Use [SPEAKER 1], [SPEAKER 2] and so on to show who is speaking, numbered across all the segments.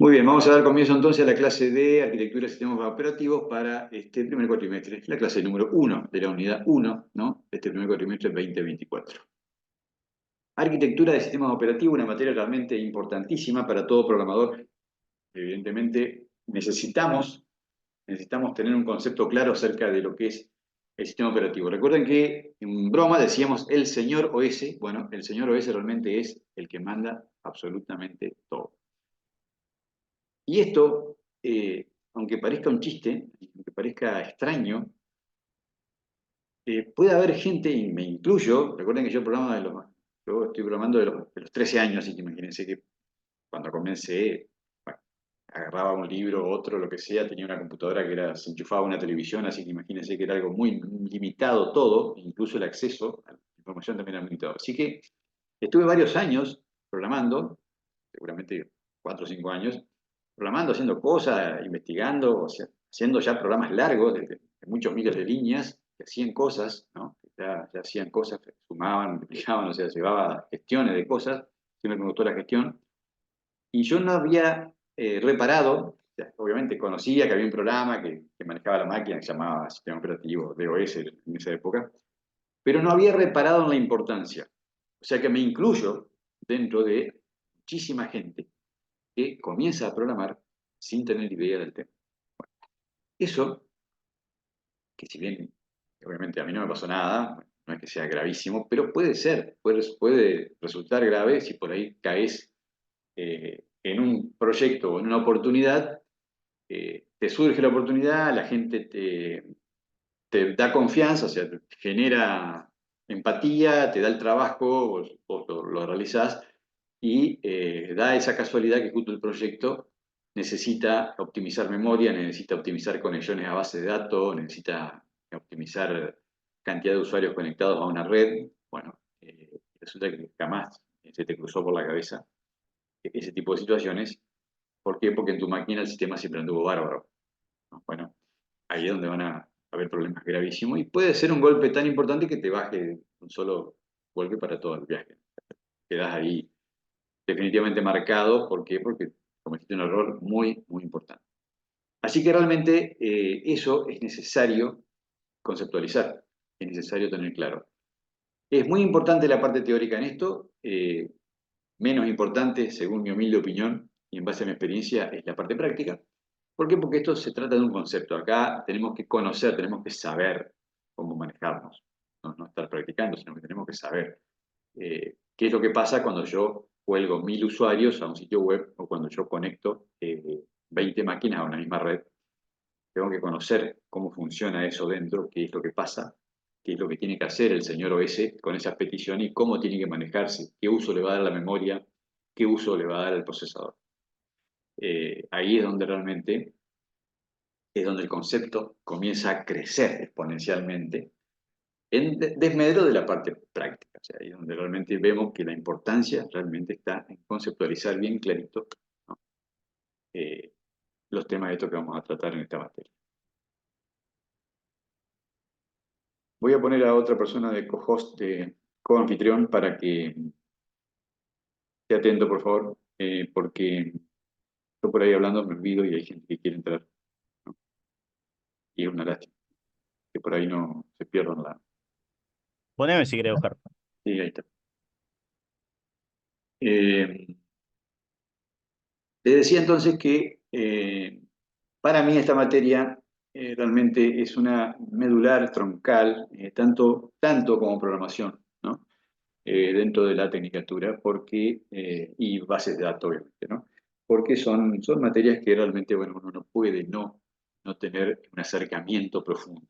[SPEAKER 1] Muy bien, vamos a dar comienzo entonces a la clase de Arquitectura de Sistemas Operativos para este primer cuatrimestre, la clase número 1 de la unidad 1, ¿no? De este primer cuatrimestre 2024. Arquitectura de Sistemas Operativos, una materia realmente importantísima para todo programador. Evidentemente necesitamos tener un concepto claro acerca de lo que es el sistema operativo. Recuerden que en broma decíamos el señor OS. Bueno, el señor OS realmente es el que manda absolutamente todo. Y esto, aunque parezca un chiste, aunque parezca extraño, puede haber gente, y me incluyo, recuerden que yo estoy programando de los 13 años, así que imagínense que cuando comencé, bueno, agarraba un libro, otro, lo que sea, tenía una computadora se enchufaba a una televisión, así que imagínense que era algo muy limitado todo, incluso el acceso a la información también era limitado. Así que estuve varios años programando, seguramente 4 o 5 años, programando, haciendo cosas, investigando, o sea, haciendo ya programas largos de muchos miles de líneas, que hacían cosas, ¿no? Ya hacían cosas, sumaban, multiplicaban, o sea, llevaba gestiones de cosas, siempre me gustó la gestión, y yo no había reparado, o sea, obviamente conocía que había un programa que manejaba la máquina que se llamaba Sistema Operativo DOS en esa época, pero no había reparado en la importancia. O sea que me incluyo dentro de muchísima gente que comienza a programar sin tener idea del tema. Eso, que si bien obviamente a mí no me pasó nada, no es que sea gravísimo, pero puede resultar grave si por ahí caes en un proyecto o en una oportunidad, te surge la oportunidad, la gente te da confianza, o sea, te genera empatía, te da el trabajo, vos lo realizás y da esa casualidad que justo el proyecto necesita optimizar memoria, necesita optimizar conexiones a base de datos, necesita optimizar cantidad de usuarios conectados a una red. Bueno, resulta que jamás se te cruzó por la cabeza ese tipo de situaciones. ¿Por qué? Porque en tu máquina el sistema siempre anduvo bárbaro, ¿no? Bueno, ahí es donde van a haber problemas gravísimos y puede ser un golpe tan importante que te baje un solo golpe para todo el viaje. Quedas ahí definitivamente marcado. ¿Por qué? Porque cometiste un error muy, muy importante. Así que realmente eso es necesario conceptualizar, es necesario tener claro. Es muy importante la parte teórica en esto, menos importante, según mi humilde opinión y en base a mi experiencia, es la parte práctica. ¿Por qué? Porque esto se trata de un concepto. Acá tenemos que conocer, tenemos que saber cómo manejarnos. No estar practicando, sino que tenemos que saber qué es lo que pasa cuando yo cuelgo 1000 usuarios a un sitio web o cuando yo conecto 20 máquinas a una misma red. Tengo que conocer cómo funciona eso dentro, qué es lo que pasa, qué es lo que tiene que hacer el señor OS con esas peticiones y cómo tiene que manejarse, qué uso le va a dar la memoria, qué uso le va a dar el procesador. Ahí es donde realmente es donde el concepto comienza a crecer exponencialmente en desmedro de la parte práctica. O sea, ahí es donde realmente vemos que la importancia realmente está en conceptualizar bien clarito, ¿no? eh, los temas de estos que vamos a tratar en esta materia. Voy a poner a otra persona de co-host, de co-anfitrión, para que esté atento, por favor, porque yo por ahí hablando me olvido y hay gente que quiere entrar, ¿no? Y es una lástima que por ahí no se pierdan la...
[SPEAKER 2] Poneme si querés, Oscar.
[SPEAKER 1] Sí, ahí está. Eh, Le decía entonces que para mí esta materia realmente es una medular troncal, tanto como programación, ¿no? Dentro de la tecnicatura, y bases de datos, obviamente, ¿no? Porque son materias que realmente, bueno, uno no puede no tener un acercamiento profundo.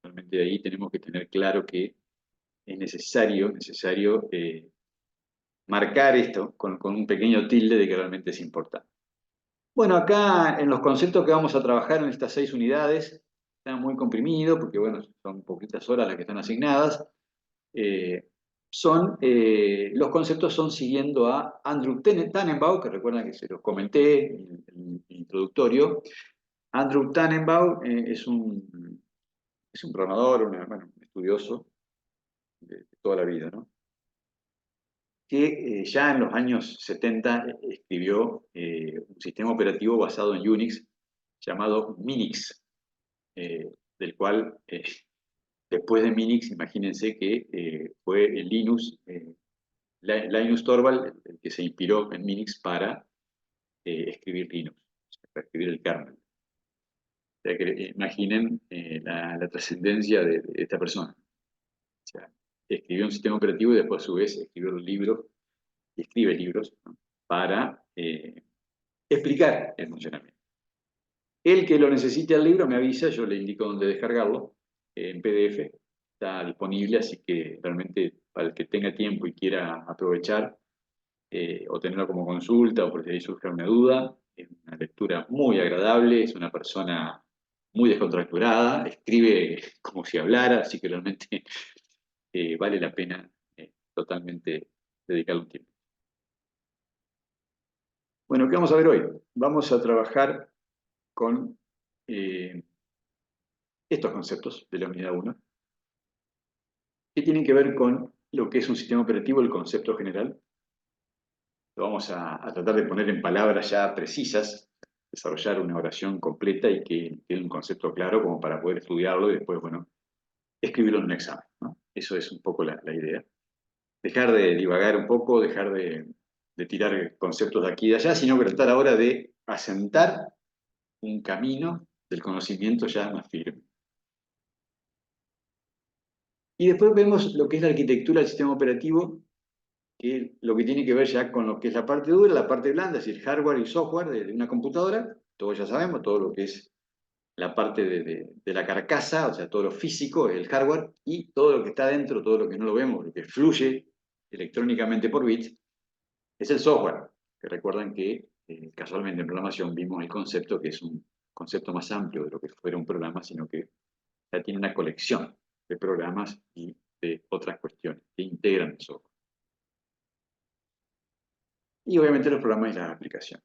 [SPEAKER 1] Realmente ahí tenemos que tener claro que es necesario marcar esto con un pequeño tilde de que realmente es importante. Bueno, acá en los conceptos que vamos a trabajar en estas 6 unidades, está muy comprimido porque, bueno, son poquitas horas las que están asignadas. Eh, los conceptos son siguiendo a Andrew Tannenbaum, que recuerdan que se los comenté en el introductorio. Andrew Tannenbaum es un programador, bueno, un estudioso de toda la vida, ¿no? que ya en los años 70 escribió un sistema operativo basado en Unix llamado Minix, del cual después de Minix, imagínense que fue el Linus, Linus Torvald, el que se inspiró en Minix para escribir Linux, para escribir el kernel. O sea que imaginen la trascendencia de esta persona. O sea, escribió un sistema operativo y después a su vez escribió un libro, y escribe libros, ¿no? Para explicar el funcionamiento. El que lo necesite el libro me avisa, yo le indico dónde descargarlo, en PDF, está disponible, así que realmente para el que tenga tiempo y quiera aprovechar o tenerlo como consulta o por si ahí surge una duda, es una lectura muy agradable, es una persona muy descontracturada, escribe como si hablara, así que realmente vale la pena totalmente dedicarle un tiempo. Bueno, ¿qué vamos a ver hoy? Vamos a trabajar con estos conceptos de la unidad 1, que tienen que ver con lo que es un sistema operativo, el concepto general. Lo vamos a tratar de poner en palabras ya precisas, desarrollar una oración completa y que quede un concepto claro como para poder estudiarlo y después, bueno, escribirlo en un examen, ¿no? Eso es un poco la idea. Dejar de divagar un poco, dejar de tirar conceptos de aquí y de allá, sino que tratar ahora de asentar un camino del conocimiento ya más firme. Y después vemos lo que es la arquitectura del sistema operativo, que lo que tiene que ver ya con lo que es la parte dura, la parte blanda, es decir, hardware y software de una computadora, todos ya sabemos, todo lo que es la parte de la carcasa, o sea, todo lo físico, el hardware, y todo lo que está dentro, todo lo que no lo vemos, lo que fluye electrónicamente por bits, es el software, que recuerdan que casualmente en programación vimos el concepto que es un concepto más amplio de lo que fuera un programa, sino que ya tiene una colección de programas y de otras cuestiones que integran el software. Y obviamente los programas y las aplicaciones.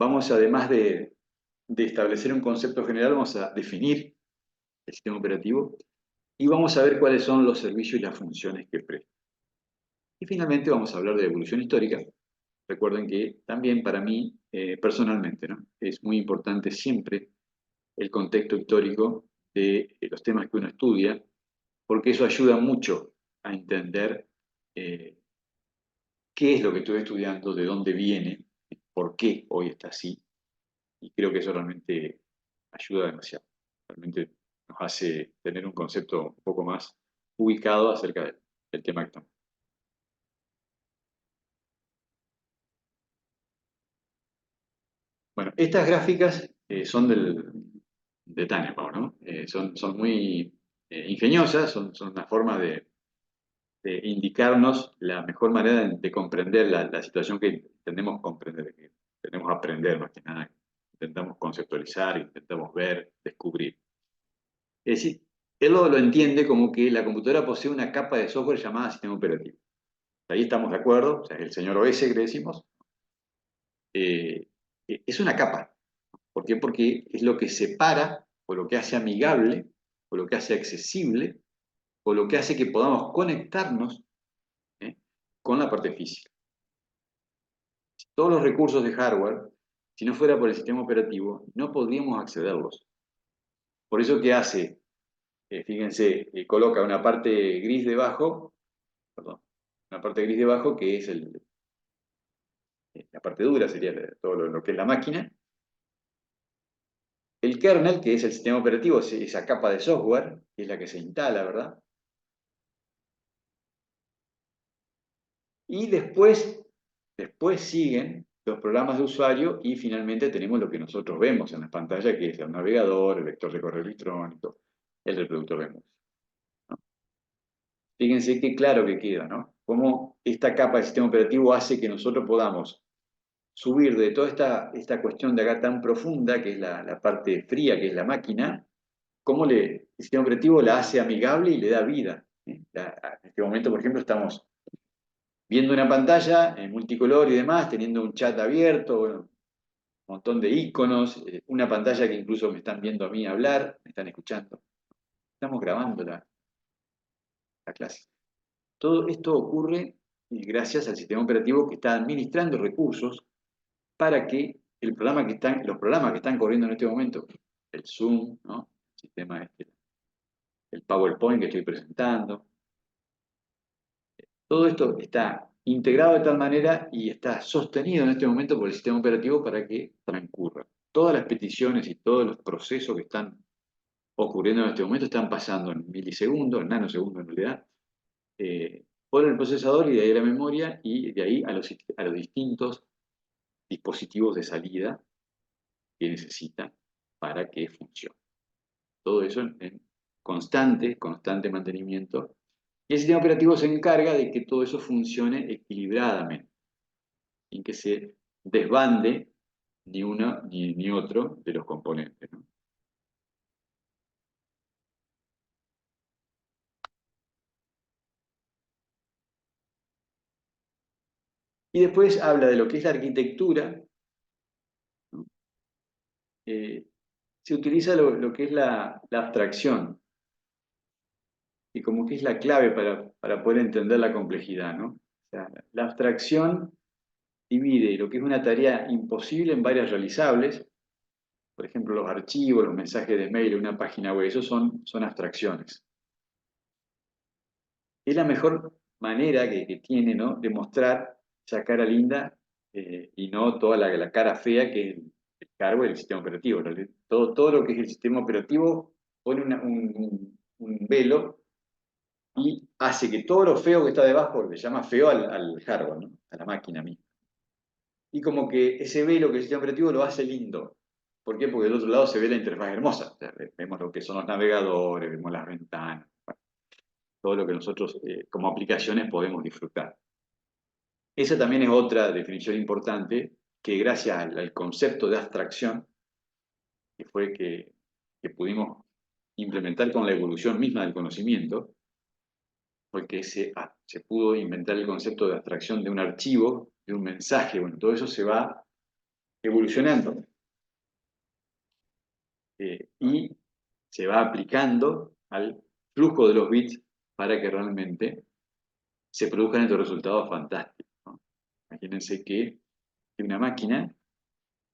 [SPEAKER 1] Vamos, además de establecer un concepto general, vamos a definir el sistema operativo y vamos a ver cuáles son los servicios y las funciones que presta. Y finalmente vamos a hablar de evolución histórica. Recuerden que también para mí, personalmente, ¿no? Es muy importante siempre el contexto histórico de los temas que uno estudia, porque eso ayuda mucho a entender qué es lo que estoy estudiando, de dónde viene, por qué hoy está así. Y creo que eso realmente ayuda demasiado. Realmente nos hace tener un concepto un poco más ubicado acerca del tema que estamos. Bueno, estas gráficas son de Tannenbaum, ¿no? Son muy ingeniosas, son una forma de indicarnos la mejor manera de comprender la situación que intentemos comprender, que tenemos que aprender más que nada. Intentamos conceptualizar, intentamos ver, descubrir. Es decir, él lo entiende como que la computadora posee una capa de software llamada sistema operativo. Ahí estamos de acuerdo, o sea, el señor OS que le decimos, es una capa. ¿Por qué? Porque es lo que separa, o lo que hace amigable, o lo que hace accesible, o lo que hace que podamos conectarnos ¿eh? con la parte física. Todos los recursos de hardware, si no fuera por el sistema operativo, no podríamos accederlos. Por eso, ¿qué hace? Fíjense, coloca una parte gris debajo, perdón, una parte gris debajo que es la parte dura, sería todo lo que es la máquina. El kernel, que es el sistema operativo, es esa capa de software, que es la que se instala, ¿verdad? Y después siguen los programas de usuario y finalmente tenemos lo que nosotros vemos en la pantalla, que es el navegador, el lector de correo electrónico, el reproductor de música. Fíjense qué claro que queda, ¿no? Cómo esta capa del sistema operativo hace que nosotros podamos subir de toda esta cuestión de acá tan profunda, que es la parte fría, que es la máquina, cómo el sistema operativo la hace amigable y le da vida. En este momento, por ejemplo, estamos viendo una pantalla en multicolor y demás, teniendo un chat abierto, bueno, un montón de iconos, una pantalla que incluso me están viendo a mí hablar, me están escuchando. Estamos grabando la clase. Todo esto ocurre gracias al sistema operativo que está administrando recursos para que los programas que están corriendo en este momento, el Zoom, ¿no? El sistema este, el PowerPoint que estoy presentando, todo esto está integrado de tal manera y está sostenido en este momento por el sistema operativo para que transcurra. Todas las peticiones y todos los procesos que están ocurriendo en este momento están pasando en milisegundos, en nanosegundos en realidad, por el procesador y de ahí a la memoria y de ahí a los distintos dispositivos de salida que necesitan para que funcione. Todo eso en constante mantenimiento. Y el sistema operativo se encarga de que todo eso funcione equilibradamente, sin que se desbande ni uno ni otro de los componentes, ¿no? Y después habla de lo que es la arquitectura, ¿no? Se utiliza lo que es la abstracción, y como que es la clave para poder entender la complejidad, ¿no? O sea, la abstracción divide lo que es una tarea imposible en varias realizables. Por ejemplo, los archivos, los mensajes de mail, una página web, esos son abstracciones. Es la mejor manera que tiene, ¿no?, de mostrar esa cara linda y no toda la cara fea que es el hardware del sistema operativo. Todo lo que es el sistema operativo pone un velo y hace que todo lo feo que está debajo le llama feo al hardware, ¿no?, a la máquina misma. Y como que ese velo que el sistema operativo lo hace lindo. ¿Por qué? Porque del otro lado se ve la interfaz hermosa. O sea, vemos lo que son los navegadores, vemos las ventanas, bueno, todo lo que nosotros como aplicaciones podemos disfrutar. Esa también es otra definición importante que gracias al concepto de abstracción, que fue que pudimos implementar con la evolución misma del conocimiento, fue que se pudo inventar el concepto de abstracción de un archivo, de un mensaje. Bueno, todo eso se va evolucionando y se va aplicando al flujo de los bits para que realmente se produzcan estos resultados fantásticos, ¿no? Imagínense que una máquina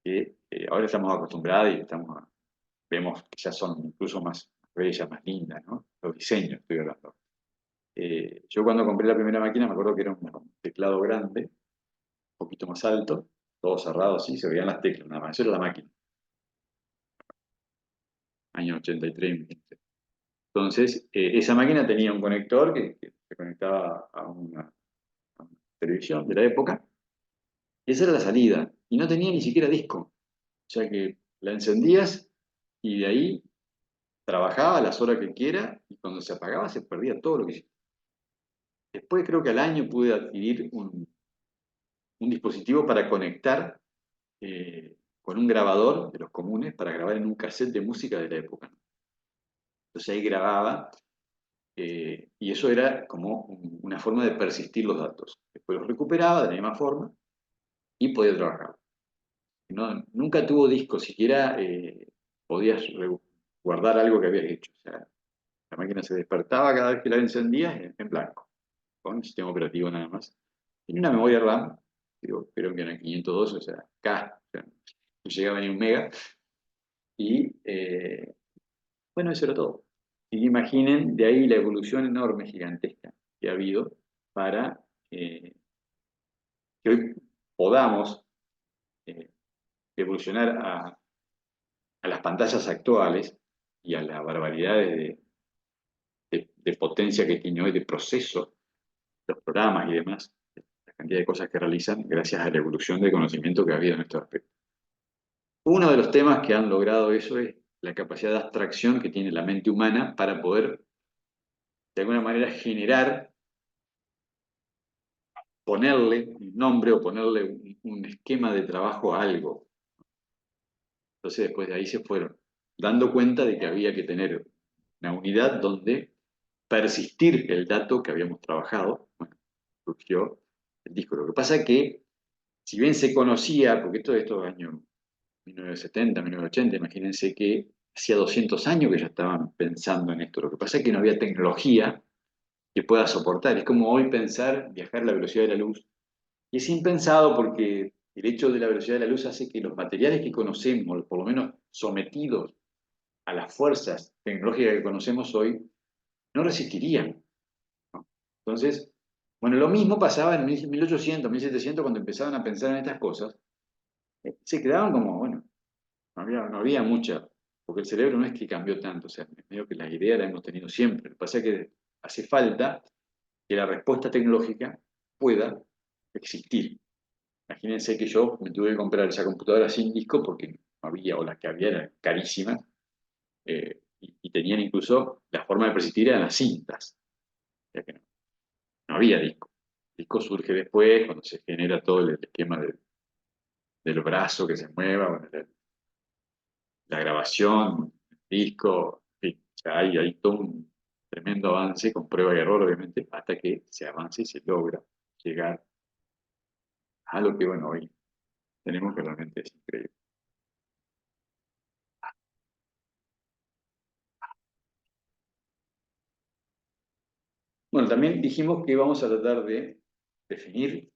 [SPEAKER 1] que ahora estamos acostumbrados y vemos que ya son incluso más bellas, más lindas, ¿no? Los diseños, estoy hablando. Yo cuando compré la primera máquina me acuerdo que era un teclado grande, un poquito más alto, todo cerrado así, se veían las teclas nada más. Eso era la máquina, año 83. Entonces, esa máquina tenía un conector que se conectaba a una televisión de la época, y esa era la salida, y no tenía ni siquiera disco. O sea que la encendías y de ahí trabajaba a las horas que quiera, y cuando se apagaba se perdía todo lo que hiciste. Después creo que al año pude adquirir un dispositivo para conectar con un grabador de los comunes para grabar en un cassette de música de la época. Entonces ahí grababa. Y eso era como una forma de persistir los datos. Después los recuperaba de la misma forma y podía trabajar. No, nunca tuvo disco, siquiera podías guardar algo que habías hecho. O sea, la máquina se despertaba cada vez que la encendías en blanco, con un sistema operativo nada más. Tenía una memoria RAM, digo, creo que era 512, o sea, K, o sea, no llegaba ni un mega. Y bueno, eso era todo. Y imaginen de ahí la evolución enorme, gigantesca que ha habido para que hoy podamos eh, evolucionar a las pantallas actuales y a las barbaridades de potencia que tiene hoy, de proceso, los programas y demás, la cantidad de cosas que realizan gracias a la evolución de conocimiento que ha habido en estos aspectos. Uno de los temas que han logrado eso es la capacidad de abstracción que tiene la mente humana para poder, de alguna manera, generar, ponerle un nombre o ponerle un esquema de trabajo a algo. Entonces después de ahí se fueron dando cuenta de que había que tener una unidad donde persistir el dato que habíamos trabajado. Bueno, surgió el disco. Lo que pasa es que, si bien se conocía, porque todo esto es año 1970, 1980, imagínense que hacía 200 años que ya estaban pensando en esto. Lo que pasa es que no había tecnología que pueda soportar. Es como hoy pensar viajar a la velocidad de la luz. Y es impensado porque el hecho de la velocidad de la luz hace que los materiales que conocemos, por lo menos sometidos a las fuerzas tecnológicas que conocemos hoy, no resistirían, ¿no? Entonces, bueno, lo mismo pasaba en 1800, 1700, cuando empezaban a pensar en estas cosas. Se quedaban como, bueno, no había mucha, porque el cerebro no es que cambió tanto, o sea, medio que las ideas las hemos tenido siempre. Lo que pasa es que hace falta que la respuesta tecnológica pueda existir. Imagínense que yo me tuve que comprar esa computadora sin disco porque no había, o las que había eran carísimas, y tenían incluso la forma de persistir eran las cintas, o sea que no había disco. El disco surge después, cuando se genera todo el esquema del brazo que se mueva, bueno, la grabación, el disco, en fin, o sea, hay todo un tremendo avance con prueba y error, obviamente, hasta que se avance y se logra llegar a lo que, bueno, hoy tenemos, que realmente es increíble. Bueno, también dijimos que vamos a tratar de definir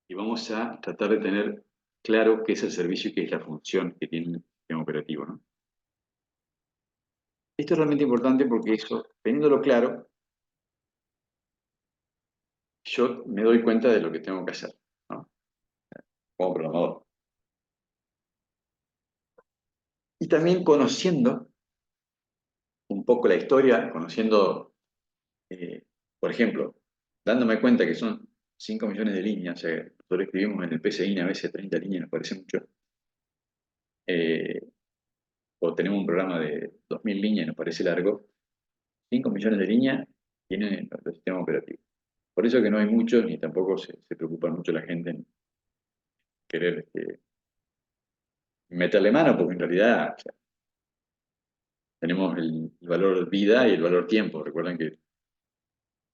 [SPEAKER 1] y vamos a tratar de tener claro qué es el servicio y qué es la función que tiene el sistema operativo, ¿no? Esto es realmente importante porque eso, teniéndolo claro, yo me doy cuenta de lo que tengo que hacer, ¿no? Como programador. Y también conociendo un poco la historia, conociendo, eh, por ejemplo, dándome cuenta que son 5 millones de líneas, o sea, nosotros escribimos en el PCIN a veces 30 líneas, nos parece mucho, eh, o tenemos un programa de 2000 líneas, nos parece largo. 5 millones de líneas tienen nuestro sistema operativo. Por eso que no hay muchos, ni tampoco se preocupa mucho la gente en querer meterle mano, porque en realidad, o sea, tenemos el valor vida y el valor tiempo. Recuerden que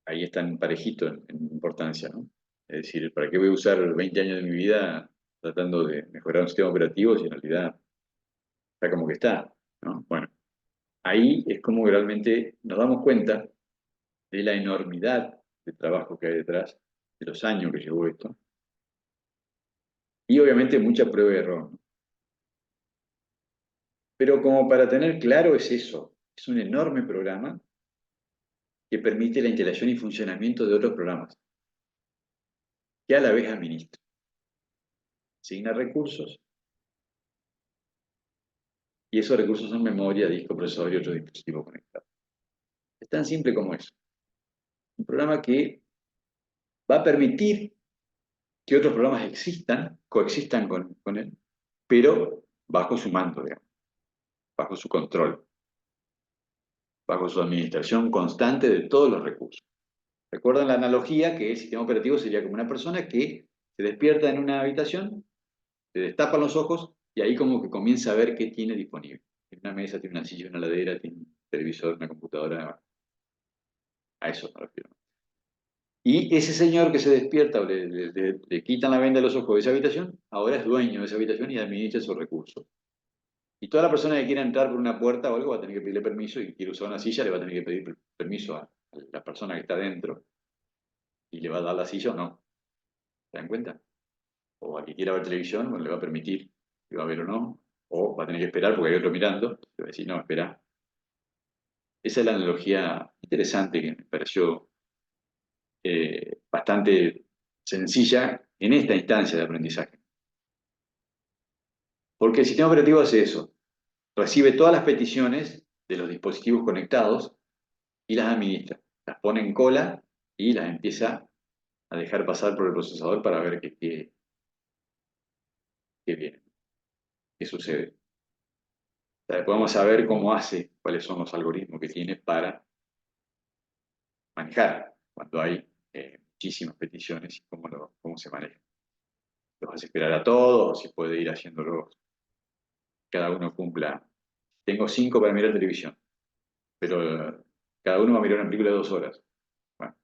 [SPEAKER 1] ahí están parejitos en importancia, ¿no? Es decir, ¿para qué voy a usar 20 años de mi vida tratando de mejorar un sistema operativo si en realidad está como que está, ¿no? Bueno, ahí es como que realmente nos damos cuenta de la enormidad de trabajo que hay detrás, de los años que llevó esto, y obviamente mucha prueba y error, ¿no? Pero como para tener claro es eso, es un enorme programa que permite la integración y funcionamiento de otros programas, que a la vez administra, asigna recursos, y esos recursos son memoria, disco, procesador y otros dispositivos conectados. Es tan simple como eso. Un programa que va a permitir que otros programas existan, coexistan con él, pero bajo su mando, digamos, bajo su control, bajo su administración constante de todos los recursos. Recuerdan la analogía que el sistema operativo sería como una persona que se despierta en una habitación, se destapan los ojos y ahí como que comienza a ver qué tiene disponible. Tiene una mesa, tiene una silla, una ladera, tiene un televisor, una computadora, a eso me refiero. Y ese señor que se despierta o le quitan la venda de los ojos de esa habitación, ahora es dueño de esa habitación y administra esos recursos. Y toda la persona que quiera entrar por una puerta o algo va a tener que pedirle permiso y quiere usar una silla, le va a tener que pedir permiso a la persona que está dentro y le va a dar la silla o no. ¿Se dan cuenta? O al que quiera ver televisión, bueno, le va a permitir que va a ver o no, o va a tener que esperar porque hay otro mirando, le va a decir, no, espera. Esa es la analogía interesante que me pareció bastante sencilla en esta instancia de aprendizaje. Porque el sistema operativo hace eso, recibe todas las peticiones de los dispositivos conectados y las administra, las pone en cola y las empieza a dejar pasar por el procesador para ver qué viene, qué sucede. O sea, podemos saber cómo hace, cuáles son los algoritmos que tiene para manejar cuando hay muchísimas peticiones y cómo se maneja. ¿Los hace esperar a todos o si puede ir haciéndolo? Cada uno cumpla. Tengo 5 para mirar televisión, pero cada uno va a mirar una película de 2 horas. Bueno,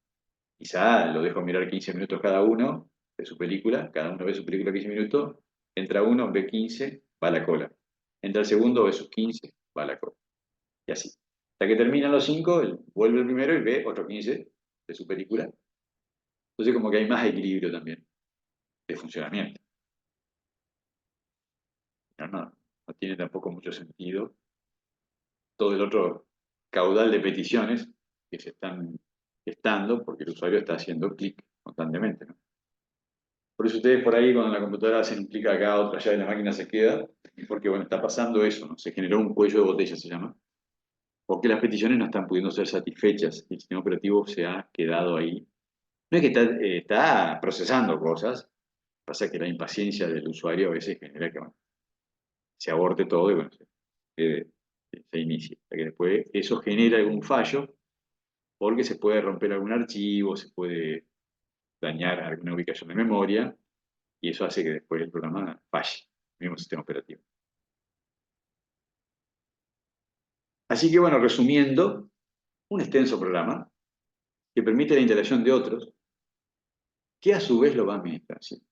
[SPEAKER 1] quizá lo dejo mirar 15 minutos cada uno de su película, cada uno ve su película 15 minutos, entra uno, ve 15, va a la cola. Entra el segundo, ve sus 15, va a la cola. Y así. Hasta que terminan los 5, él vuelve el primero y ve otros 15 de su película. Entonces como que hay más equilibrio también de funcionamiento. No tiene tampoco mucho sentido todo el otro caudal de peticiones que se están gestando porque el usuario está haciendo clic constantemente, ¿no? Por eso ustedes por ahí cuando la computadora hacen un clic acá, otra llave en la máquina se queda, porque bueno, está pasando eso, ¿no? Se generó un cuello de botella, se llama, porque las peticiones no están pudiendo ser satisfechas y el sistema operativo se ha quedado ahí. No es que está procesando cosas, pasa que la impaciencia del usuario a veces genera que bueno, se aborte todo y bueno, se inicie. O sea que después eso genera algún fallo porque se puede romper algún archivo, se puede dañar alguna ubicación de memoria y eso hace que después el programa falle, el mismo sistema operativo. Así que bueno, resumiendo, un extenso programa que permite la interacción de otros, que a su vez lo va a administrar. ¿Sí?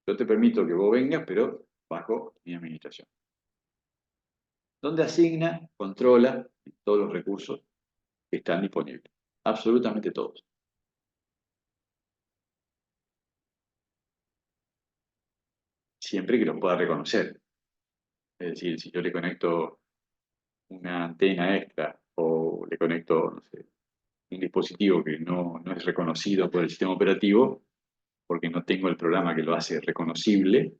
[SPEAKER 1] Yo te permito que vos vengas, pero bajo mi administración. Donde asigna, controla todos los recursos que están disponibles. Absolutamente todos. Siempre que los pueda reconocer. Es decir, si yo le conecto una antena extra o le conecto, no sé, un dispositivo que no es reconocido por el sistema operativo, porque no tengo el programa que lo hace reconocible,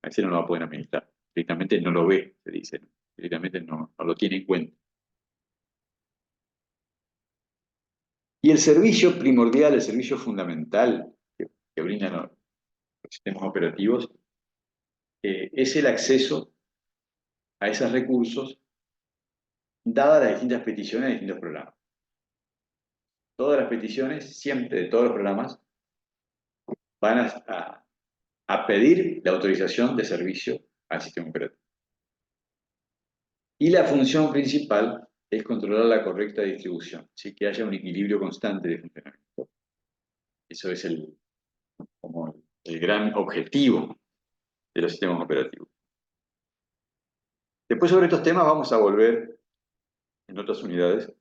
[SPEAKER 1] a ese no lo va a poder administrar. Directamente no lo ve, se dice, ¿no? Directamente no lo tiene en cuenta. Y el servicio primordial, el servicio fundamental que brindan los sistemas operativos, es el acceso a esos recursos dadas las distintas peticiones de distintos programas. Todas las peticiones, siempre de todos los programas, van a pedir la autorización de servicio al sistema operativo. Y la función principal es controlar la correcta distribución, así que haya un equilibrio constante de funcionamiento. Eso es como el gran objetivo de los sistemas operativos. Después sobre estos temas vamos a volver en otras unidades,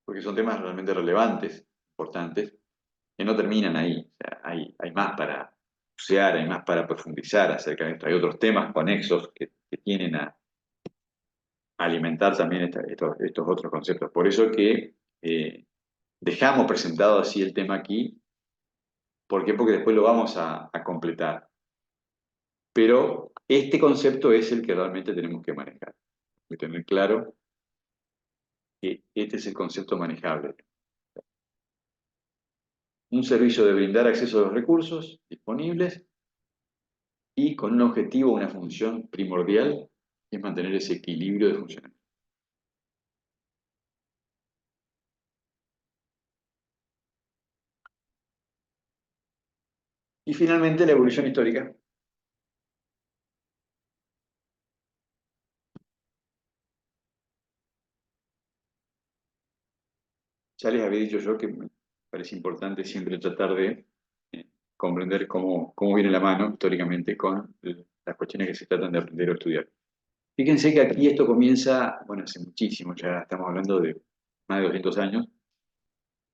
[SPEAKER 1] porque son temas realmente relevantes, importantes, que no terminan ahí. O sea, hay más para bucear, hay más para profundizar acerca de esto. Hay otros temas conexos que tienen a alimentar también estos otros conceptos. Por eso que dejamos presentado así el tema aquí. ¿Por qué? Porque después lo vamos a completar. Pero este concepto es el que realmente tenemos que manejar. Hay que tener claro que este es el concepto manejable. Un servicio de brindar acceso a los recursos disponibles y con un objetivo, una función primordial, es mantener ese equilibrio de funcionamiento. Y finalmente la evolución histórica. Ya les había dicho yo que me parece importante siempre tratar de comprender cómo viene la mano históricamente con las cuestiones que se tratan de aprender o estudiar. Fíjense que aquí esto comienza, bueno, hace muchísimo, ya estamos hablando de más de 200 años,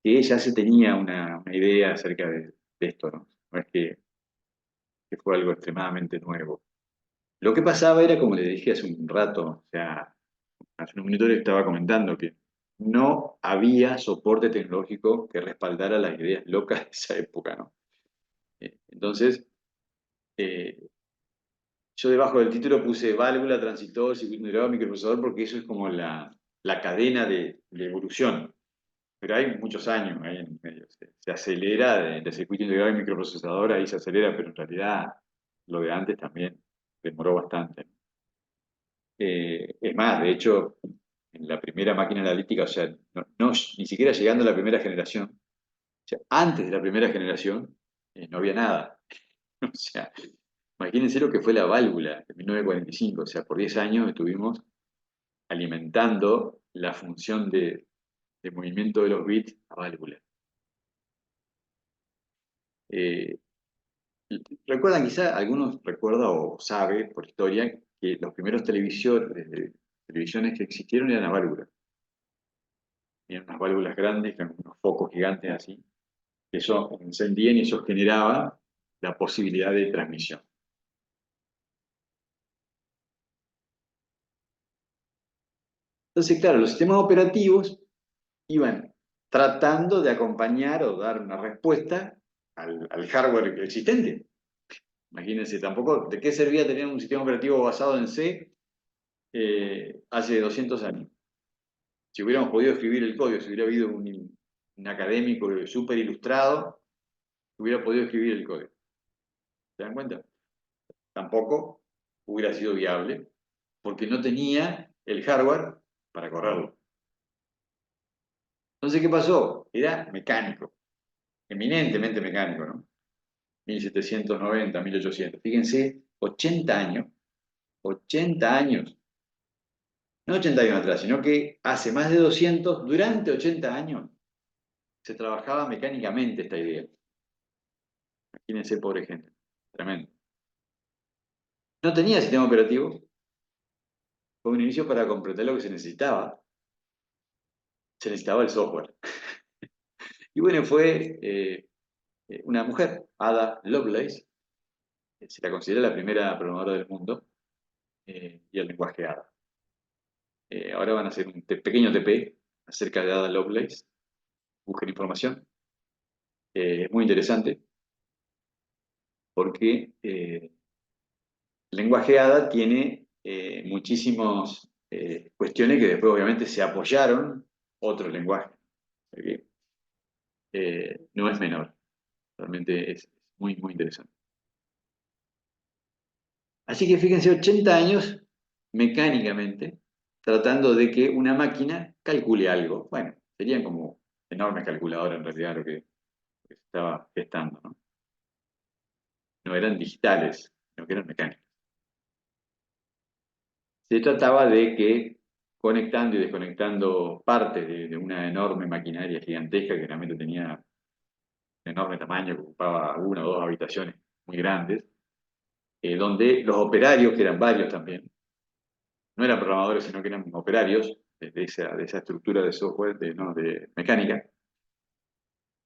[SPEAKER 1] que ya se tenía una idea acerca de esto, ¿no? No es que fue algo extremadamente nuevo. Lo que pasaba era, como le dije hace un rato, o sea, hace unos minutos le estaba comentando que no había soporte tecnológico que respaldara las ideas locas de esa época, ¿no? Entonces, eh, yo debajo del título puse válvula, transistor, circuito integrado, microprocesador, porque eso es como la cadena de evolución. Pero hay muchos años ahí en medio. Se acelera de circuito integrado y microprocesador, ahí se acelera, pero en realidad lo de antes también demoró bastante. Es más, de hecho, en la primera máquina analítica, o sea, ni siquiera llegando a la primera generación, o sea, antes de la primera generación, no había nada. O sea, imagínense lo que fue la válvula en 1945, o sea, por 10 años estuvimos alimentando la función de movimiento de los bits a válvula. Eh, ¿Recuerdan quizá, algunos recuerda o sabe por historia que los primeros televisiones que existieron eran a válvula? tenían unas válvulas grandes, con unos focos gigantes así, que eso encendían y eso generaba la posibilidad de transmisión. Entonces, claro, los sistemas operativos iban tratando de acompañar o dar una respuesta al hardware existente. Imagínense, tampoco, ¿de qué servía tener un sistema operativo basado en C hace 200 años? Si hubiéramos podido escribir el código, si hubiera habido un académico súper ilustrado, hubiera podido escribir el código. ¿Se dan cuenta? Tampoco hubiera sido viable, porque no tenía el hardware para correrlo. Entonces, ¿qué pasó? Era mecánico, eminentemente mecánico, ¿no? 1790, 1800. Fíjense, 80 años, 80 años, no 80 años atrás, sino que hace más de 200, durante 80 años, se trabajaba mecánicamente esta idea. Imagínense, pobre gente, tremendo. No tenía sistema operativo, fue un inicio para comprender lo que se necesitaba el software. Y bueno, fue una mujer, Ada Lovelace, se la considera la primera programadora del mundo, y el lenguaje Ada. Ahora van a hacer un pequeño TP acerca de Ada Lovelace, busquen información. Es muy interesante porque el lenguaje ADA tiene muchísimas cuestiones que después obviamente se apoyaron otros lenguajes. Porque, no es menor, realmente es muy, muy interesante. Así que fíjense, 80 años mecánicamente tratando de que una máquina calcule algo. Bueno, serían como enormes calculadoras en realidad lo que se estaba gestando, ¿no? No eran digitales, sino que eran mecánicas. Se trataba de que conectando y desconectando partes de una enorme maquinaria gigantesca que realmente tenía un enorme tamaño, que ocupaba una o dos habitaciones muy grandes, donde los operarios, que eran varios también, no eran programadores, sino que eran operarios de esa estructura de software, no, de mecánica,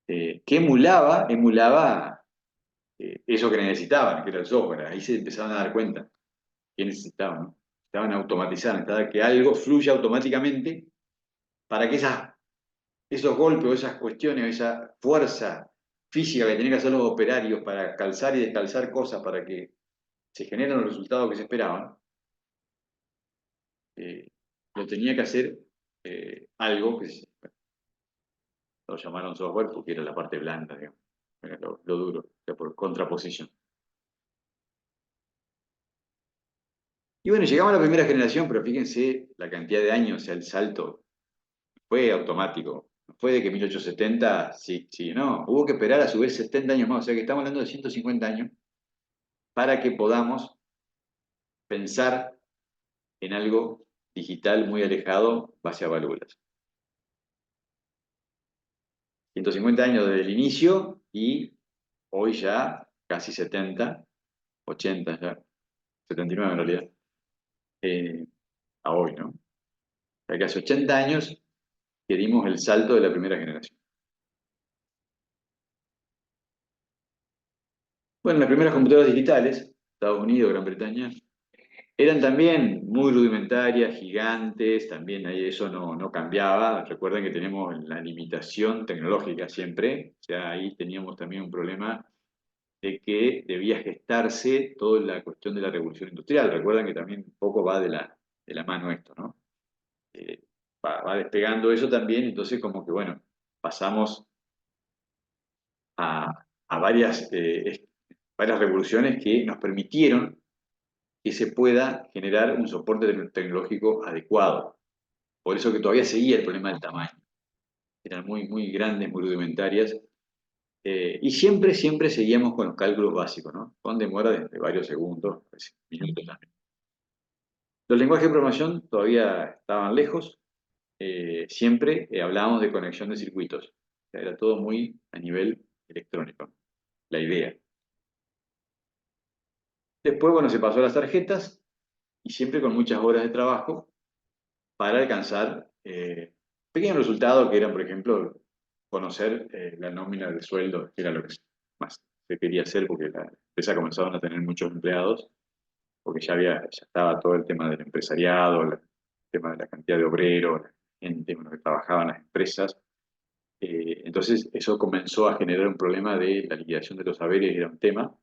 [SPEAKER 1] que emulaba eso que necesitaban, que era el software. Ahí se empezaban a dar cuenta que necesitaban, ¿no? Estaban automatizando, necesitaban que algo fluya automáticamente para que esos golpes o esas cuestiones, esa fuerza física que tenían que hacer los operarios para calzar y descalzar cosas para que se generen los resultados que se esperaban, eh, lo tenía que hacer algo que lo llamaron software porque era la parte blanda, digamos, era lo duro, o sea, por contraposición. Y bueno, llegamos a la primera generación, pero fíjense la cantidad de años, o sea, el salto fue automático. No fue de que 1870, sí, sí, no. Hubo que esperar a su vez 70 años más, o sea que estamos hablando de 150 años para que podamos pensar en algo digital muy alejado base a válvulas. 150 años desde el inicio y hoy ya casi 70, 80 ya, 79 en realidad, eh, a hoy, ¿no? O sea que hace 80 años que dimos el salto de la primera generación. Bueno, las primeras computadoras digitales, Estados Unidos, Gran Bretaña, eran también muy rudimentarias, gigantes, también ahí eso no cambiaba. Recuerden que tenemos la limitación tecnológica siempre, o sea, ahí teníamos también un problema de que debía gestarse toda la cuestión de la revolución industrial. Recuerden que también un poco va de la mano esto, ¿no? Va despegando eso también, entonces como que, bueno, pasamos a varias revoluciones que nos permitieron que se pueda generar un soporte tecnológico adecuado. Por eso que todavía seguía el problema del tamaño. Eran muy, muy grandes, muy rudimentarias. Y siempre, siempre seguíamos con los cálculos básicos, ¿no? Con demora de varios segundos, pues, minutos también. Los lenguajes de programación todavía estaban lejos. Siempre hablábamos de conexión de circuitos. O sea, era todo muy a nivel electrónico, la idea. Después, bueno, se pasó a las tarjetas y siempre con muchas horas de trabajo para alcanzar Pequeños resultados que eran, por ejemplo, conocer la nómina de sueldo, que era lo que más se quería hacer porque la empresa comenzaban a tener muchos empleados, porque ya estaba todo el tema del empresariado, el tema de la cantidad de obreros, la gente bueno, que trabajaba en las empresas. Entonces eso comenzó a generar un problema de la liquidación de los saberes, era un tema.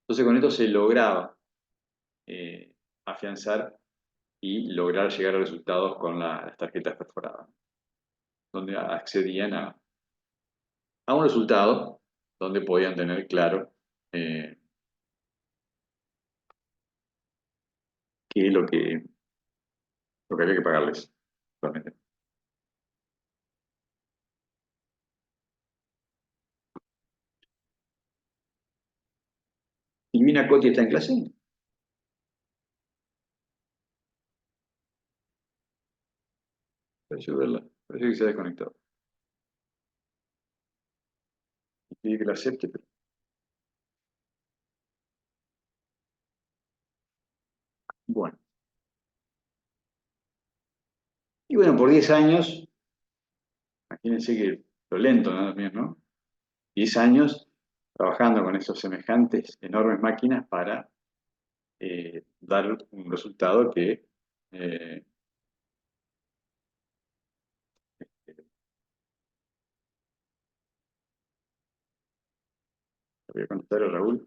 [SPEAKER 1] Entonces con esto se lograba eh, afianzar y lograr llegar a resultados con las tarjetas perforadas, donde accedían a un resultado donde podían tener claro eh, qué es lo que había que pagarles. Realmente. ¿Silvina Coti está en clase? Parece verla. Parece que se ha desconectado. Pide que la acepte, pero bueno. Y bueno, por 10 años, imagínense que lo lento, ¿no? También, ¿no? 10 años trabajando con esos semejantes enormes máquinas para dar un resultado que eh, voy a contar a Raúl.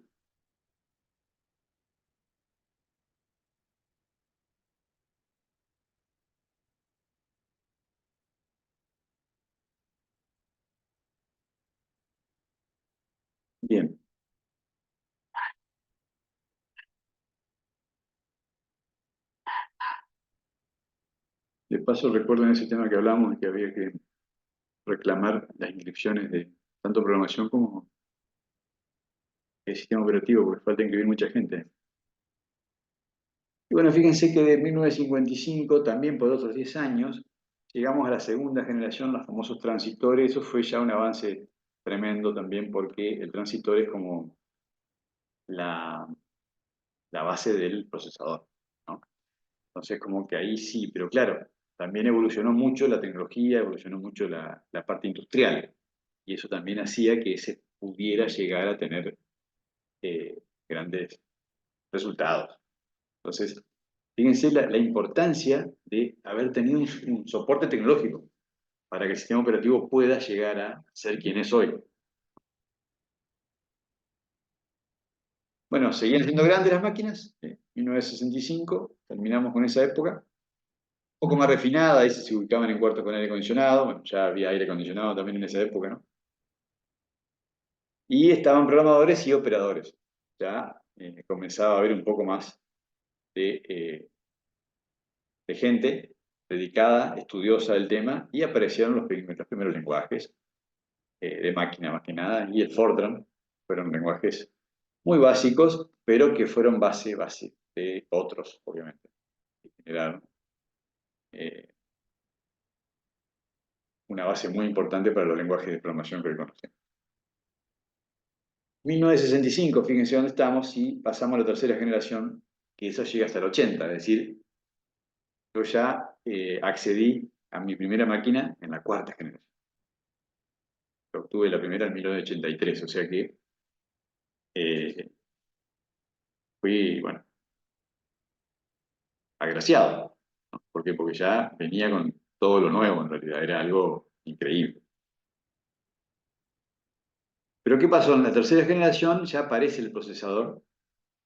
[SPEAKER 1] Bien, de paso recuerden ese tema que hablamos de que había que reclamar las inscripciones de tanto programación como el sistema operativo, porque falta inscribir mucha gente. Y bueno, fíjense que de 1955, también por otros 10 años, llegamos a la segunda generación, los famosos transistores. Eso fue ya un avance tremendo también porque el transistor es como la, la base del procesador, ¿no? Entonces, como que ahí sí, pero claro, también evolucionó mucho la tecnología, evolucionó mucho la parte industrial, y eso también hacía que se pudiera llegar a tener grandes resultados. Entonces, fíjense la importancia de haber tenido un soporte tecnológico para que el sistema operativo pueda llegar a ser quien es hoy. Bueno, seguían siendo grandes las máquinas, 1965, terminamos con esa época, un poco más refinada, ahí se ubicaban en cuartos con aire acondicionado, bueno, ya había aire acondicionado también en esa época, ¿no? Y estaban programadores y operadores. Ya comenzaba a haber un poco más de gente dedicada, estudiosa del tema, y aparecieron los primeros lenguajes de máquina más que nada, y el Fortran fueron lenguajes muy básicos, pero que fueron base de otros, obviamente, que generaron eh, una base muy importante para los lenguajes de programación que hoy conocemos. 1965, fíjense dónde estamos, y pasamos a la tercera generación, que eso llega hasta el 80, es decir, yo ya accedí a mi primera máquina en la cuarta generación. Yo obtuve la primera en 1983, o sea que eh, fui, bueno, agraciado. ¿Por qué? Porque ya venía con todo lo nuevo, en realidad, era algo increíble. Pero ¿qué pasó? En la tercera generación ya aparece el procesador,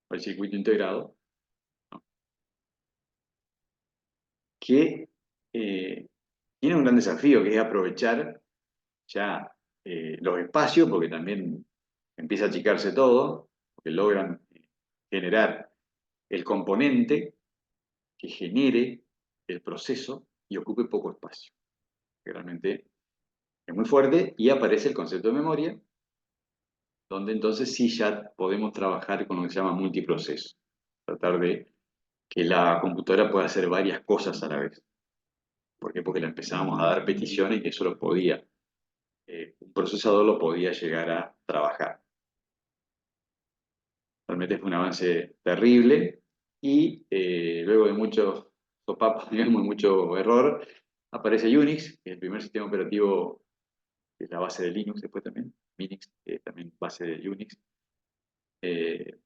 [SPEAKER 1] o el circuito integrado, que tiene un gran desafío, que es aprovechar ya los espacios, porque también empieza a achicarse todo, porque logran generar el componente que genere el proceso y ocupe poco espacio. Realmente es muy fuerte y aparece el concepto de memoria, donde entonces sí ya podemos trabajar con lo que se llama multiproceso, tratar de que la computadora pueda hacer varias cosas a la vez. ¿Por qué? Porque le empezábamos a dar peticiones y eso lo podía, un procesador lo podía llegar a trabajar. Realmente fue un avance terrible y luego de muchos sopapos, digamos, mucho error, aparece Unix, que es el primer sistema operativo, que es la base de Linux después también, Minix, que es también base de Unix. Eh,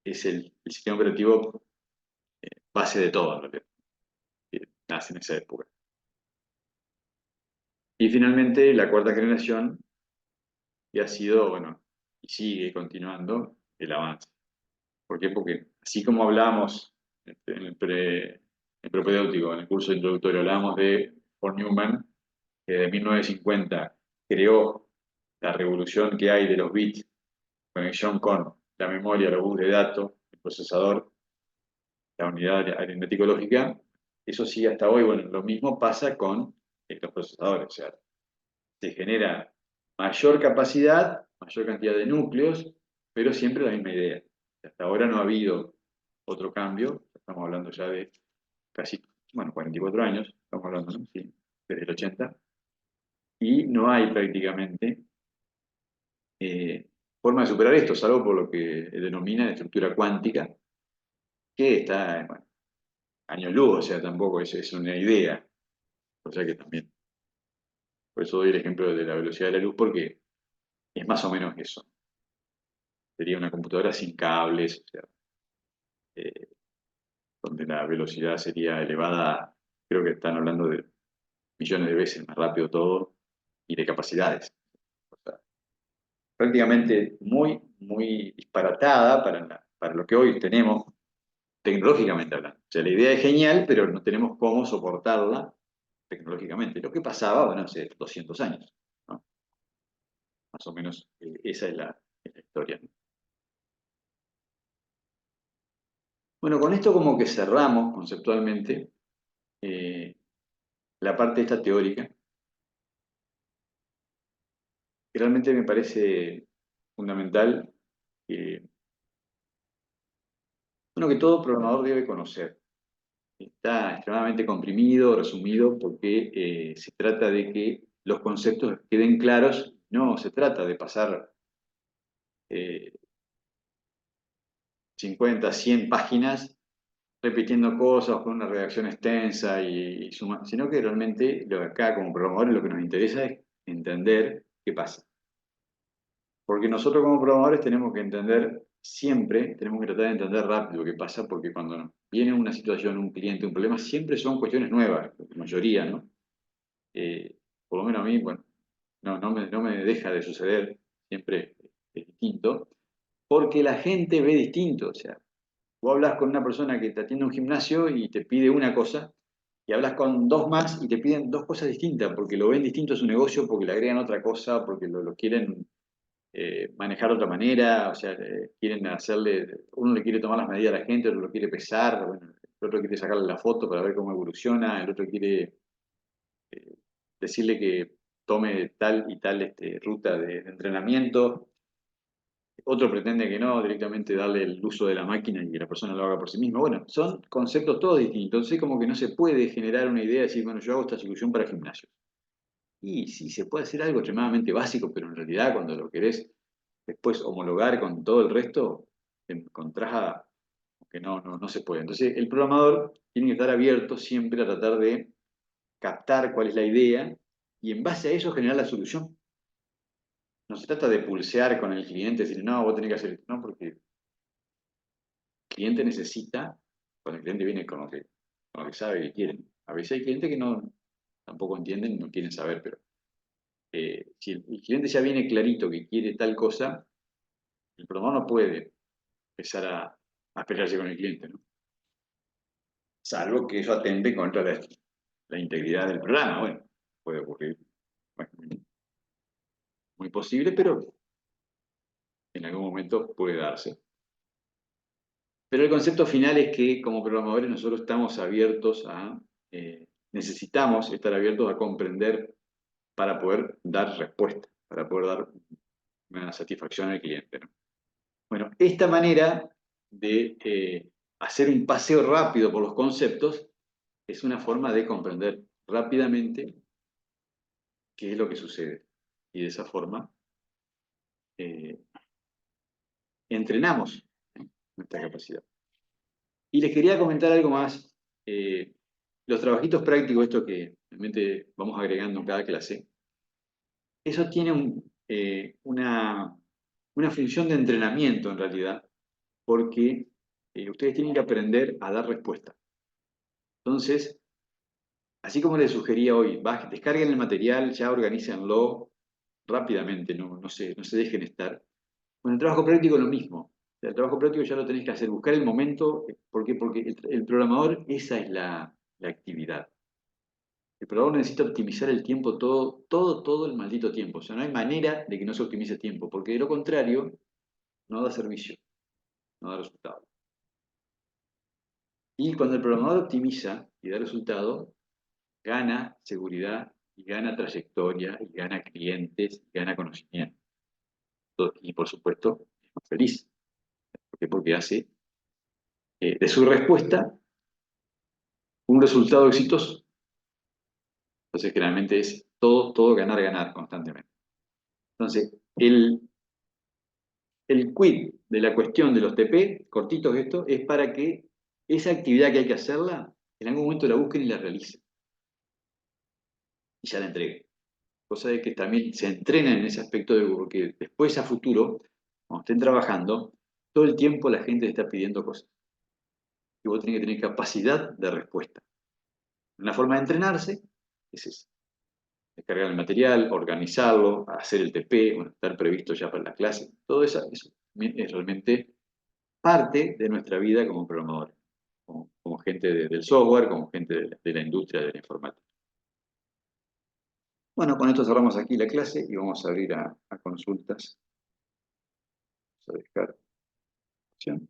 [SPEAKER 1] es el sistema operativo base de todo, en realidad, que nace en esa época. Y finalmente, la cuarta generación, que ha sido, bueno, y sigue continuando el avance. ¿Por qué? Porque así como hablábamos en el propedéutico, en el curso introductorio, hablábamos de von Neumann, que de 1950 creó la revolución que hay de los bits, conexión con la memoria, los bus de datos, el procesador, la unidad aritmético lógica. Eso sigue hasta hoy. Bueno, lo mismo pasa con los procesadores. O sea, se genera mayor capacidad, mayor cantidad de núcleos, pero siempre la misma idea. Hasta ahora no ha habido otro cambio. Estamos hablando ya de casi, bueno, 44 años, estamos hablando, ¿no? Sí, desde el 80. Y no hay prácticamente forma de superar esto, salvo por lo que denomina estructura cuántica, que está, bueno, años luz, o sea, tampoco es una idea. O sea que también, por eso doy el ejemplo de la velocidad de la luz, porque es más o menos eso. Sería una computadora sin cables, o sea, eh, donde la velocidad sería elevada, creo que están hablando de millones de veces más rápido todo, y de capacidades. O sea, prácticamente muy, muy disparatada para lo que hoy tenemos tecnológicamente hablando. O sea, la idea es genial, pero no tenemos cómo soportarla tecnológicamente. Lo que pasaba, bueno, hace 200 años, ¿no? Más o menos esa es la historia. Bueno, con esto como que cerramos conceptualmente eh, la parte esta teórica, que realmente me parece fundamental, que, bueno, que todo programador debe conocer. Está extremadamente comprimido, resumido, porque se trata de que los conceptos queden claros, no se trata de pasar eh, 50, 100 páginas repitiendo cosas con una redacción extensa sino que realmente lo de acá como programadores lo que nos interesa es entender qué pasa. Porque nosotros como programadores tenemos que entender siempre, tenemos que tratar de entender rápido qué pasa, porque cuando viene una situación, un cliente, un problema, siempre son cuestiones nuevas, la mayoría, ¿no? Por lo menos a mí, bueno, no me deja de suceder, siempre es distinto, porque la gente ve distinto, o sea, vos hablas con una persona que te atiende a un gimnasio y te pide una cosa, y hablas con dos más y te piden dos cosas distintas, porque lo ven distinto a su negocio, porque le agregan otra cosa, porque lo quieren manejar de otra manera, o sea, quieren hacerle, uno le quiere tomar las medidas a la gente, otro lo quiere pesar, bueno, el otro quiere sacarle la foto para ver cómo evoluciona, el otro quiere decirle que tome tal y tal ruta de entrenamiento. Otro pretende que no, directamente darle el uso de la máquina y que la persona lo haga por sí misma. Bueno, son conceptos todos distintos. Entonces, como que no se puede generar una idea de decir, bueno, yo hago esta solución para gimnasios. Y sí, se puede hacer algo extremadamente básico, pero en realidad cuando lo querés después homologar con todo el resto, te encontrás que no se puede. Entonces, el programador tiene que estar abierto siempre a tratar de captar cuál es la idea y en base a eso generar la solución. No se trata de pulsear con el cliente, decir, no, vos tenés que hacer esto, no, porque el cliente necesita, cuando el cliente viene con lo que sabe que quieren. A veces hay clientes que no, tampoco entienden, no quieren saber, pero si el cliente ya viene clarito que quiere tal cosa, el programador no puede empezar a pelearse con el cliente, ¿no? Salvo que eso atente contra la integridad del programa. Bueno, puede ocurrir, bueno, muy posible, pero en algún momento puede darse. Pero el concepto final es que como programadores nosotros estamos abiertos necesitamos estar abiertos a comprender para poder dar respuesta, para poder dar una satisfacción al cliente, ¿no? Bueno, esta manera de hacer un paseo rápido por los conceptos es una forma de comprender rápidamente qué es lo que sucede. Y de esa forma eh, entrenamos, ¿eh?, nuestra capacidad. Y les quería comentar algo más. los trabajitos prácticos, esto que realmente vamos agregando en cada clase, eso tiene una función de entrenamiento en realidad, porque ustedes tienen que aprender a dar respuesta. Entonces, así como les sugería hoy, descarguen el material, ya organícenlo rápidamente, no se dejen estar. Con el trabajo práctico lo mismo. O sea, el trabajo práctico ya lo tenés que hacer, buscar el momento. ¿Por qué? Porque el programador, esa es la actividad. El programador necesita optimizar el tiempo todo el maldito tiempo. O sea, no hay manera de que no se optimice tiempo, porque de lo contrario, no da servicio, no da resultado. Y cuando el programador optimiza y da resultado, gana seguridad, y gana trayectoria, y gana clientes, y gana conocimiento. Y por supuesto, es más feliz. ¿Por qué? Porque hace de su respuesta un resultado exitoso. Entonces, generalmente es todo ganar, ganar constantemente. Entonces, el quid de la cuestión de los TP, cortitos esto, es para que esa actividad que hay que hacerla, en algún momento la busquen y la realicen. Y ya la entreguen. Cosa de que también se entrenen en ese aspecto, porque después a futuro, cuando estén trabajando, todo el tiempo la gente le está pidiendo cosas. Y vos tenés que tener capacidad de respuesta. Una forma de entrenarse es esa. Descargar el material, organizarlo, hacer el TP, bueno, estar previsto ya para la clase. Todo eso es realmente parte de nuestra vida como programadores, como gente del software, como gente de la industria de la informática. Bueno, con esto cerramos aquí la clase y vamos a abrir a consultas. Vamos a dejar opción.